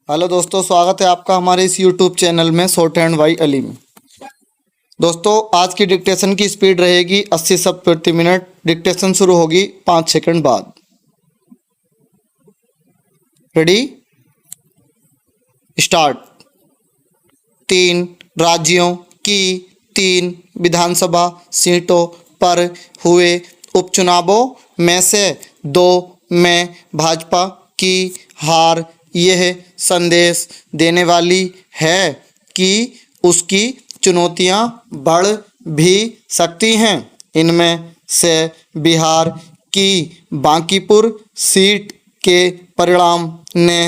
Hello दोस्तों, स्वागत है आपका हमारे इस यूट्यूब चैनल में शॉर्ट हैंड बाई अली में। दोस्तों, आज की डिक्टेशन की स्पीड रहेगी 80 शब्द प्रति मिनट। डिक्टेशन शुरू होगी 5 सेकंड बाद। Ready, start. 3 राज्यों की 3 विधानसभा सीटों पर हुए उपचुनावों में से 2 में भाजपा की हार यह संदेश देने वाली है कि उसकी चुनौतियां बढ़ भी सकती हैं। इनमें से बिहार की बांकीपुर सीट के परिणाम ने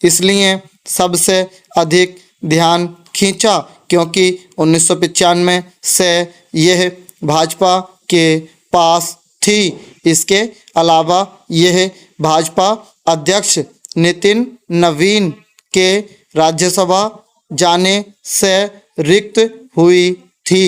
इसलिए सबसे अधिक ध्यान खींचा क्योंकि 1995 से यह भाजपा के पास थी। इसके अलावा यह भाजपा अध्यक्ष नितिन नवीन के राज्यसभा जाने से रिक्त हुई थी।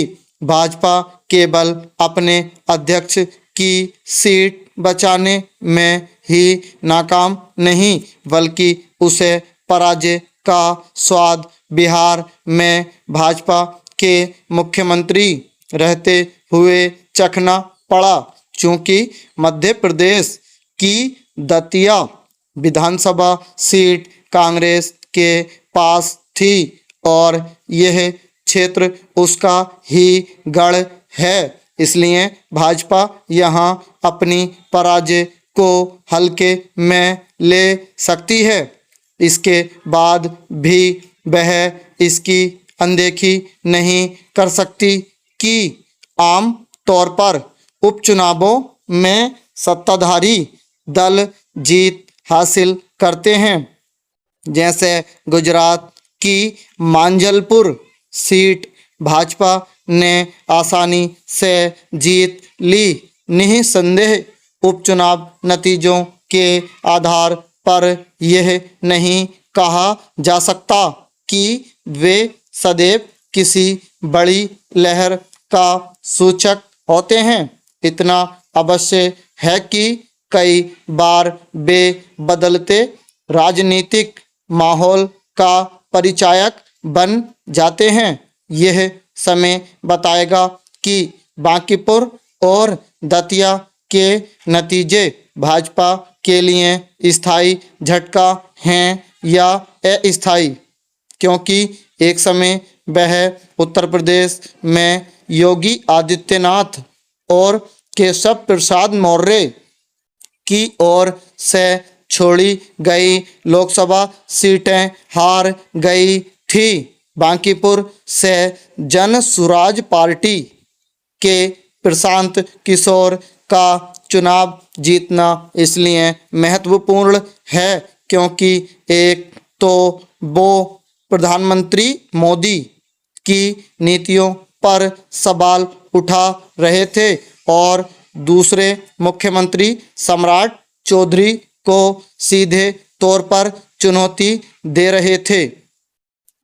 भाजपा केवल अपने अध्यक्ष की सीट बचाने में ही नाकाम नहीं बल्कि उसे पराजय का स्वाद बिहार में भाजपा के मुख्यमंत्री रहते हुए चखना पड़ा। चूँकि मध्य प्रदेश की दतिया विधानसभा सीट कांग्रेस के पास थी और यह क्षेत्र उसका ही गढ़ है, इसलिए भाजपा यहां अपनी पराजय को हल्के में ले सकती है। इसके बाद भी वह इसकी अनदेखी नहीं कर सकती कि आम तौर पर उपचुनावों में सत्ताधारी दल जीत हासिल करते हैं। जैसे गुजरात की मांजलपुर सीट भाजपा ने आसानी से जीत ली। निःसंदेह उपचुनाव नतीजों के आधार पर यह नहीं कहा जा सकता कि वे सदैव किसी बड़ी लहर का सूचक होते हैं। इतना अवश्य है कि कई बार वे बदलते राजनीतिक माहौल का परिचायक बन जाते हैं। यह समय बताएगा कि बांकीपुर और दतिया के नतीजे भाजपा के लिए स्थायी झटका हैं या अस्थायी, क्योंकि एक समय वह उत्तर प्रदेश में योगी आदित्यनाथ और केशव प्रसाद मौर्य की ओर से छोड़ी गई लोकसभा सीटें हार गई थी। बांकीपुर से जन सुराज पार्टी के प्रशांत किशोर का चुनाव जीतना इसलिए महत्वपूर्ण है क्योंकि एक तो वो प्रधानमंत्री मोदी की नीतियों पर सवाल उठा रहे थे और दूसरे मुख्यमंत्री सम्राट चौधरी को सीधे तौर पर चुनौती दे रहे थे।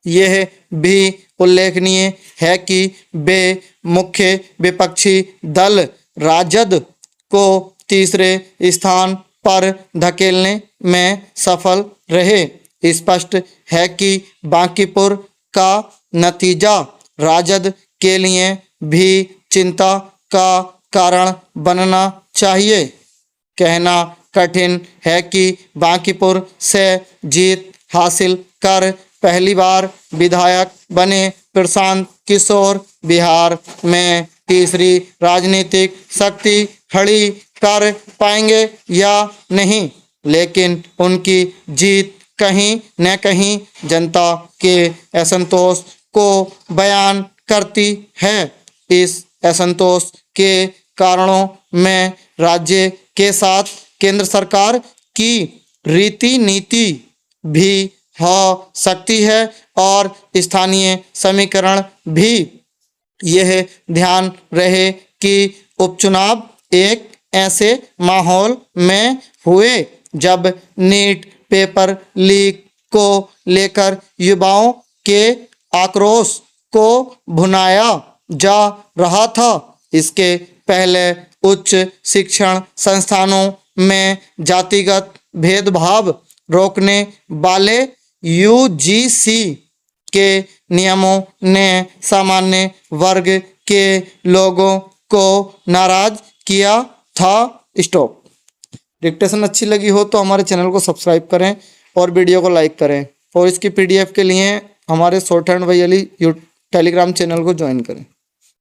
यह भी उल्लेखनीय है कि वे मुख्य विपक्षी दल राजद को तीसरे स्थान पर धकेलने में सफल रहे। स्पष्ट है कि बांकीपुर का नतीजा राजद के लिए भी चिंता का कारण बनना चाहिए। कहना कठिन है कि बांकीपुर से जीत हासिल कर पहली बार विधायक बने प्रशांत किशोर बिहार में तीसरी राजनीतिक शक्ति खड़ी कर पाएंगे या नहीं, लेकिन उनकी जीत कहीं न कहीं जनता के असंतोष को बयान करती है। इस असंतोष के कारणों में राज्य के साथ केंद्र सरकार की रीति नीति भी हो सकती है और स्थानीय समीकरण भी। यह ध्यान रहे कि उपचुनाव एक ऐसे माहौल में हुए जब नीट पेपर लीक को लेकर युवाओं के आक्रोश को भुनाया जा रहा था। इसके पहले उच्च शिक्षण संस्थानों में जातिगत भेदभाव रोकने वाले यूजीसी के नियमों ने सामान्य वर्ग के लोगों को नाराज किया था। स्टॉप। डिक्टेशन अच्छी लगी हो तो हमारे चैनल को सब्सक्राइब करें और वीडियो को लाइक करें और इसकी पीडीएफ के लिए हमारे shorthand by Ali Telegram channel को ज्वाइन करें।